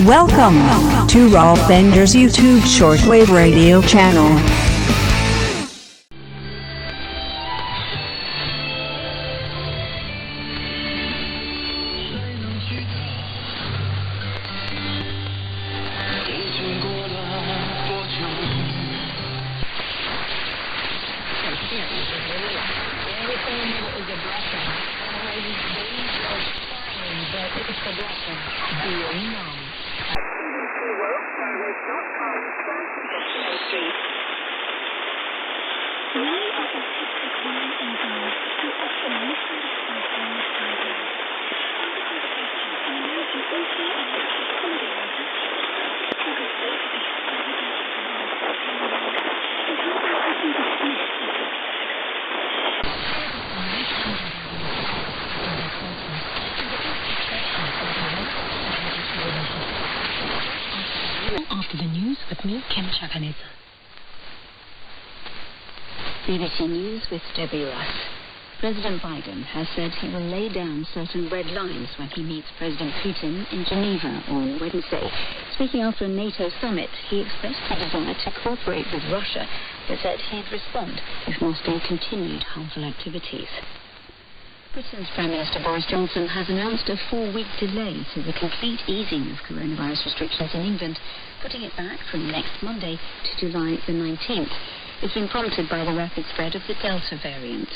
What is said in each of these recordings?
Welcome to Raw Fender's YouTube Shortwave radio channel. After the news with me, BBC News with Debbie Ross. President Biden has said he will lay down certain red lines when he meets President Putin in Geneva on Wednesday. Speaking after a NATO summit, he expressed a desire to cooperate with Russia, but said he'd respond if Moscow continued harmful activities. Britain's Prime Minister Boris Johnson has announced a 4-week delay to the complete easing of coronavirus restrictions in England, putting it back from next Monday to July the 19th. It's been prompted by the rapid spread of the Delta variant.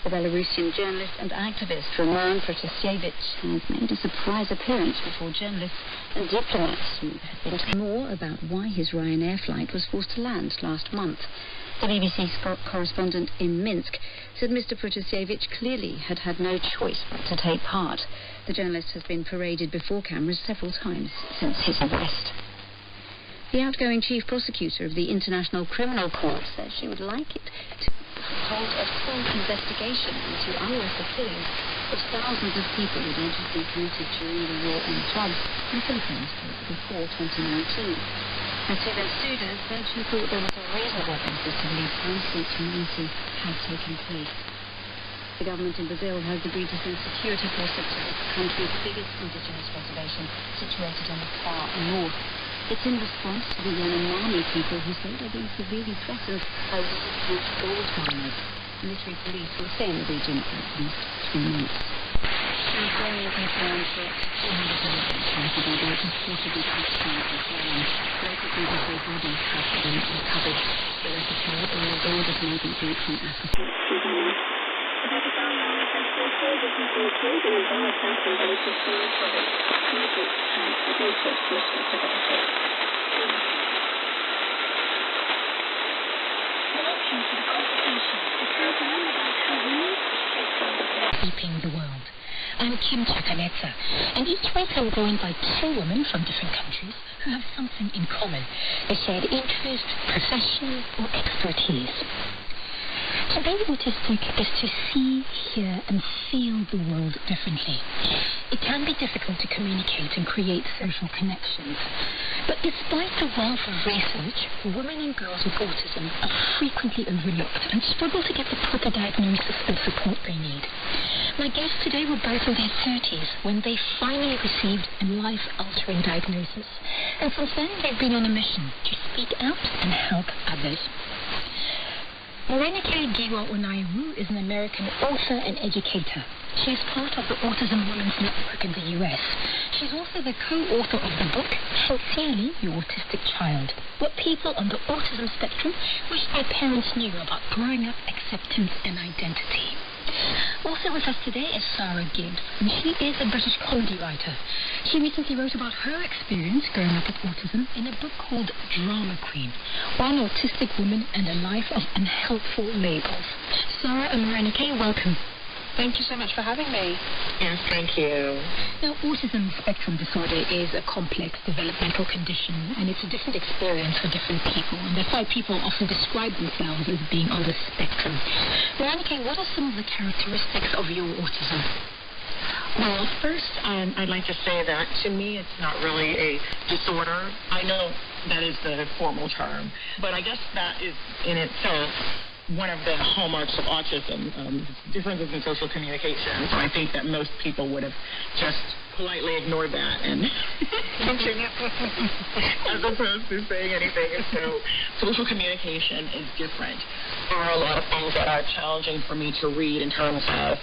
The Belarusian journalist and activist Roman Protasevich has made a surprise appearance before journalists and diplomats who had been told more about why his Ryanair flight was forced to land last month. The BBC correspondent in Minsk said Mr. Protasevich clearly had had no choice but to take part. The journalist has been paraded before cameras several times since his arrest. The outgoing chief prosecutor of the International Criminal Court says she would like it to hold a full investigation into unlawful killings of thousands of people allegedly committed during the war on drugs in the Philippines before 2019. Steven Suda said she thought there was a reasonable basis to believe crimes against humanity had taken place. The government in Brazil has agreed to send security forces to the country's biggest indigenous reservation, situated in the far north. It's in response to the Yanomami people who say they're being severely threatened by huge gold miners. Military police will stay in the region for at least 3 months. There's growing concern for 200 migrants trying to be built and forcibly transported to Ireland. Local people say bodies have been recovered. The refugees are on board as migrants from Africa. Keeping the world. I'm Kim Chakanetsa, and each week I'm joined by 2 women from different countries who have something in common, a shared interest, profession, or expertise. To be autistic is to see, hear, and feel the world differently. It can be difficult to communicate and create social connections. But despite the wealth of research, women and girls with autism are frequently overlooked and struggle to get the proper diagnosis and support they need. My guests today were both in their 30s when they finally received a life-altering diagnosis. And since then, they've been on a mission to speak out and help others. Morenike Giwa Onaiwu is an American author and educator. She is part of the Autism Women's Network in the US. She's also the co-author of the book, Healthily Your Autistic Child, What People on the Autism Spectrum Wish Their Parents Knew About Growing Up, Acceptance and Identity. Also with us today is Sarah Gibbs, and she is a British comedy writer. She recently wrote about her experience growing up with autism in a book called Drama Queen, One Autistic Woman and a Life of Unhelpful Labels. Sarah and Morenike, welcome. Thank you so much for having me. Yes, thank you. Now, autism spectrum disorder is a complex developmental condition, and it's a different experience for different people, and that's why people often describe themselves as being on the spectrum. Morenike, what are some of the characteristics of your autism? Well, first, I'd like to say that to me it's not really a disorder. I know that is the formal term, but I guess that is in itself one of the hallmarks of autism, differences in social communication. So I think that most people would have just politely ignored that and as opposed to saying anything. So social communication is different. There are a lot of things that are challenging for me to read in terms of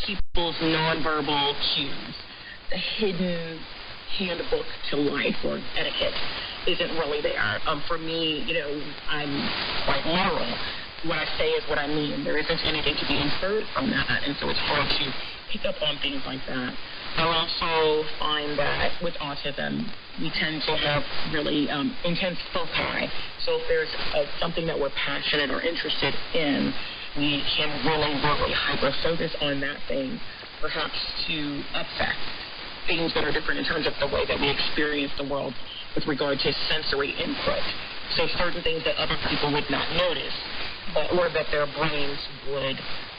people's nonverbal cues. The hidden handbook to life or etiquette isn't really there. For me, I'm quite moral. What I say is what I mean. There isn't anything to be inferred from that, and so it's hard to pick up on things like that. I also find that with autism, we tend to have really intense foci. So if there's something that we're passionate or interested in, we can really hyper-focus on that thing, perhaps to affect things that are different in terms of the way that we experience the world with regard to sensory input. So certain things that other people would not notice, or that their brains would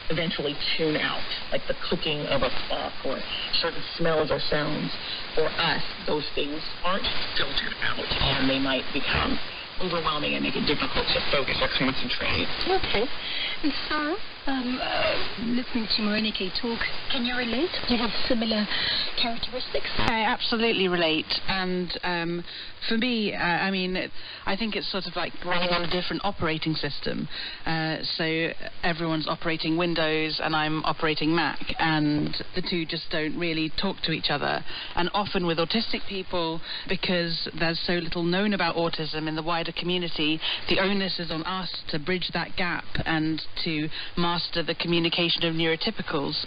eventually tune out, like the clicking of a clock or certain smells or sounds. For us, those things aren't filtered out, and they might become overwhelming and make it difficult to focus or concentrate. Okay. And Sarah, listening to Morenike talk, can you relate? Do you have similar characteristics? I absolutely relate. And for me, I think it's sort of like running on a different operating system. So everyone's operating Windows and I'm operating Mac, and the two just don't really talk to each other. And often with autistic people, because there's so little known about autism in the wider community, the onus is on us to bridge that gap and to master the communication of neurotypicals.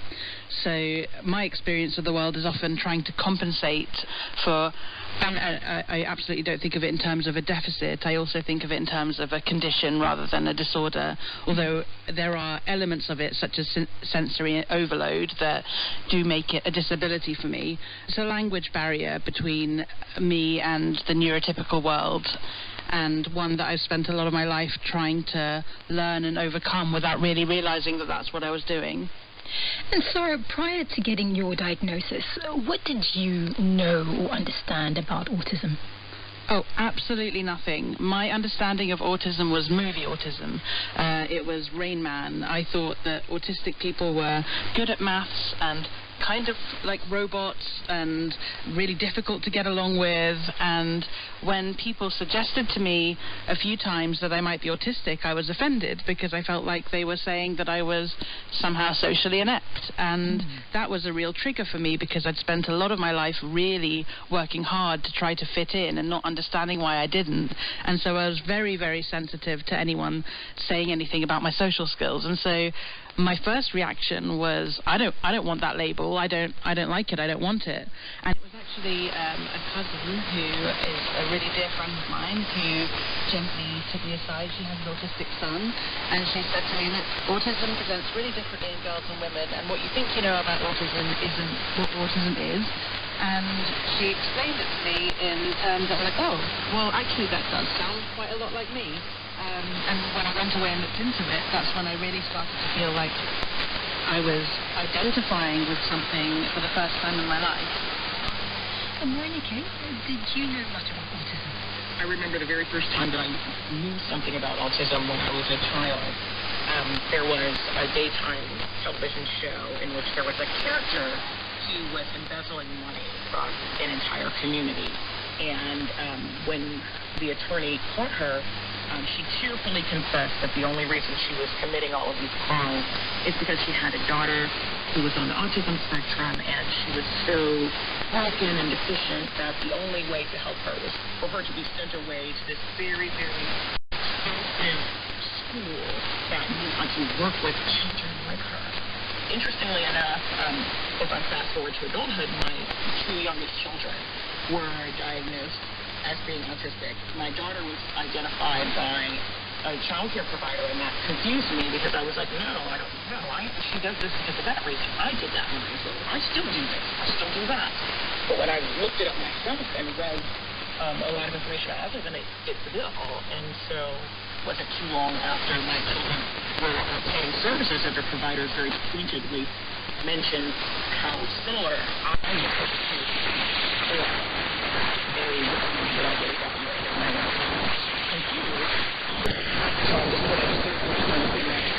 So my experience of the world is often trying to compensate for, and I absolutely don't think of it in terms of a deficit. I also think of it in terms of a condition rather than a disorder, although there are elements of it, such as sensory overload, that do make it a disability for me. It's a language barrier between me and the neurotypical world, and one that I've spent a lot of my life trying to learn and overcome without really realizing that that's what I was doing. And Sarah, prior to getting your diagnosis, what did you know or understand about autism? Oh, absolutely nothing. My understanding of autism was movie autism. It was Rain Man. I thought that autistic people were good at maths and kind of like robots and really difficult to get along with. And when people suggested to me a few times that I might be autistic, I was offended because I felt like they were saying that I was somehow socially inept. And that was a real trigger for me because I'd spent a lot of my life really working hard to try to fit in and not understanding why I didn't. And so I was very, very sensitive to anyone saying anything about my social skills. And so my first reaction was, I don't want that label. I don't like it. I don't want it. And it was actually a cousin who is a really dear friend of mine who gently took me aside. She has an autistic son, and she said to me, look, autism presents really differently in girls and women, and what you think you know about autism isn't what autism is. And she explained it to me in terms of like, oh, well, actually that does sound quite a lot like me. And when I went away and looked into it, that's when I really started to feel like I was identifying with something for the first time in my life. And Morenike, did you know much about autism? I remember the very first time that I knew something about autism when I was a child. There was a daytime television show in which there was a character who was embezzling money from an entire community. And when the attorney caught her, she tearfully confessed that the only reason she was committing all of these crimes is because she had a daughter who was on the autism spectrum, and she was so broken and deficient that the only way to help her was for her to be sent away to this very, very expensive school that knew how to work with children like her. Interestingly enough, if I fast forward to adulthood, my two youngest children were diagnosed as being autistic. My daughter was identified by a child care provider, and that confused me because I was like, no, I don't know. She does this because of that reason. I did that when I was little. I still do this. I still do that. But when I looked it up myself and read a lot of information about autism, it's biblical. And so it wasn't too long after my children were obtaining services that their providers very pointedly mentioned how similar I was to very that I would have gotten rid of my confused. So I just put it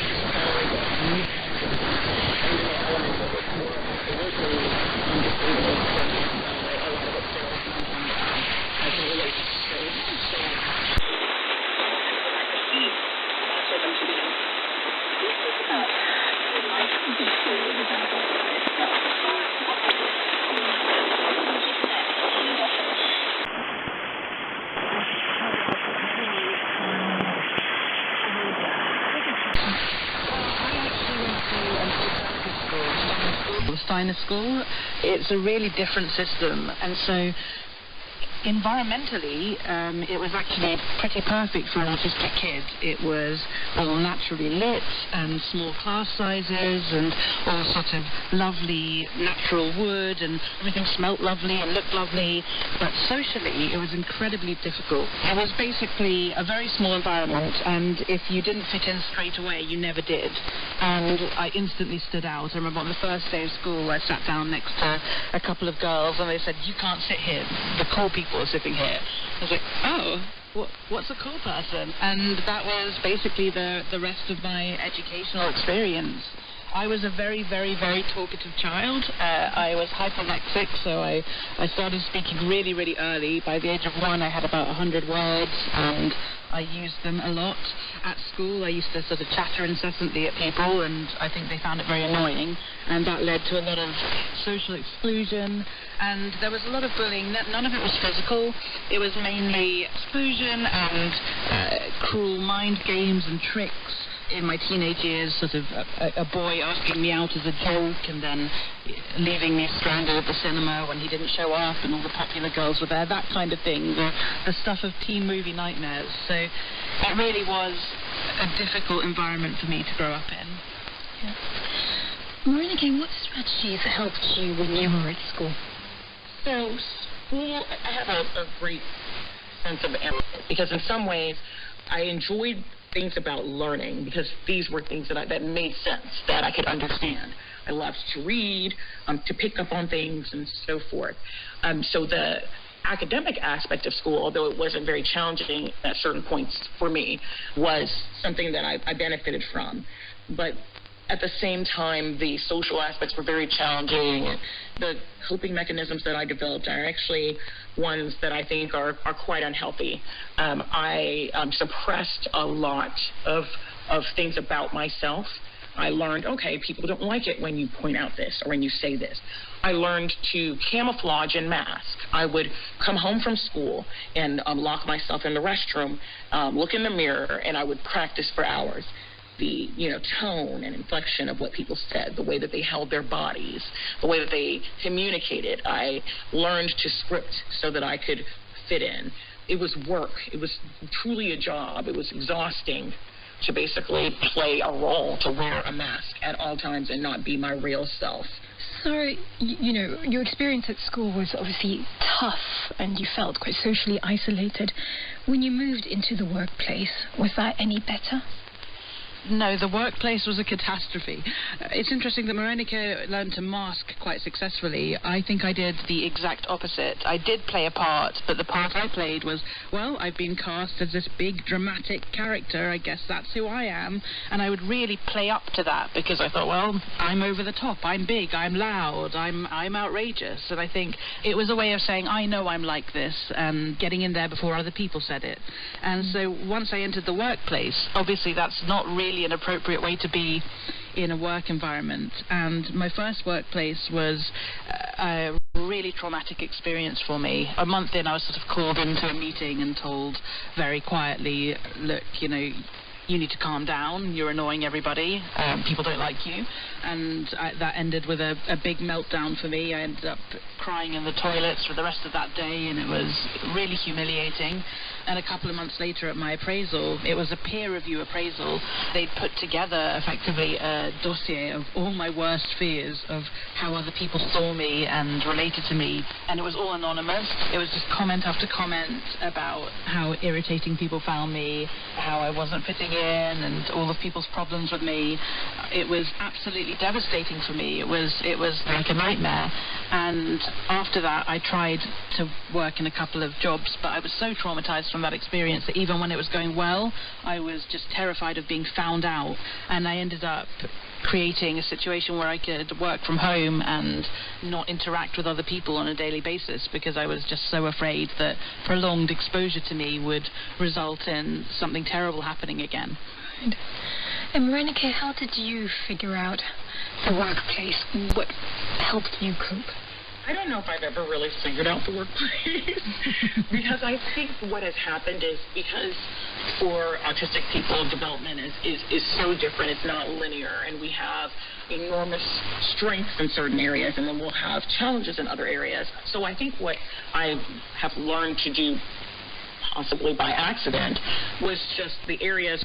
kind of school. It's a really different system, and so environmentally, it was actually pretty perfect for an autistic kid. It was all naturally lit and small class sizes and all sorts of lovely natural wood, and everything smelt lovely and looked lovely. But socially, it was incredibly difficult. It was basically a very small environment, and if you didn't fit in straight away, you never did. And I instantly stood out. I remember on the first day of school, I sat down next to a couple of girls, and they said, "You can't sit here. The cool people are sitting here." I was like, oh, what's a cool person? And that was basically the rest of my educational experience. I was a very, very, very talkative child. I was hyperlexic, so I started speaking really, really early. By the age of 1, I had about 100 words, and I used them a lot. At school, I used to sort of chatter incessantly at people, and I think they found it very annoying, and that led to a lot of social exclusion, and there was a lot of bullying. None of it was physical. It was mainly exclusion and cruel mind games and tricks. In my teenage years, sort of a boy asking me out as a joke and then leaving me stranded at the cinema when he didn't show up and all the popular girls were there, that kind of thing, the stuff of teen movie nightmares. So it really was a difficult environment for me to grow up in. Yeah. Marinike, what strategies helped you when you were at school? So school, I have a great sense of empathy, because in some ways I enjoyed things about learning, because these were things that made sense, that I could understand. I loved to read, to pick up on things and so forth. So the academic aspect of school, although it wasn't very challenging at certain points for me, was something that I benefited from. But at the same time, the social aspects were very challenging. The coping mechanisms that I developed are actually ones that I think are quite unhealthy. I suppressed a lot of things about myself. I learned, okay, people don't like it when you point out this or when you say this. I learned to camouflage and mask. I would come home from school and lock myself in the restroom, look in the mirror, and I would practice for hours. The tone and inflection of what people said, the way that they held their bodies, the way that they communicated. I learned to script so that I could fit in. It was work. It was truly a job. It was exhausting to basically play a role, to wear a mask at all times and not be my real self. So, your experience at school was obviously tough and you felt quite socially isolated. When you moved into the workplace, was that any better? No, the workplace was a catastrophe. It's interesting that Marinike learned to mask quite successfully. I think I did the exact opposite. I did play a part, but the part I played was, well, I've been cast as this big dramatic character, I guess that's who I am, and I would really play up to that because I thought, well, I'm over the top, I'm big, I'm loud, I'm outrageous, and I think it was a way of saying, I know I'm like this, and getting in there before other people said it. And so once I entered the workplace, obviously that's not really an appropriate way to be in a work environment, and my first workplace was a really traumatic experience for me. A month in, I was sort of called into a meeting and told very quietly, look, you need to calm down, you're annoying everybody, people don't like you, and that ended with a big meltdown for me. I ended up crying in the toilets for the rest of that day, and it was really humiliating. And a couple of months later at my appraisal, it was a peer review appraisal, they'd put together effectively a dossier of all my worst fears of how other people saw me and related to me, and it was all anonymous. It was just comment after comment about how irritating people found me, how I wasn't fitting in, and all of people's problems with me. It was absolutely devastating for me. It was like a nightmare. And after that, I tried to work in a couple of jobs, but I was so traumatized from that experience that even when it was going well, I was just terrified of being found out. And I ended up creating a situation where I could work from home and not interact with other people on a daily basis because I was just so afraid that prolonged exposure to me would result in something terrible happening again. Right. And Marinike, how did you figure out the workplace? What helped you cope? I don't know if I've ever really figured out the workplace because I think what has happened is because for autistic people, development is so different. It's not linear, and we have enormous strengths in certain areas, and then we'll have challenges in other areas. So I think what I have learned to do, possibly by accident, was just the areas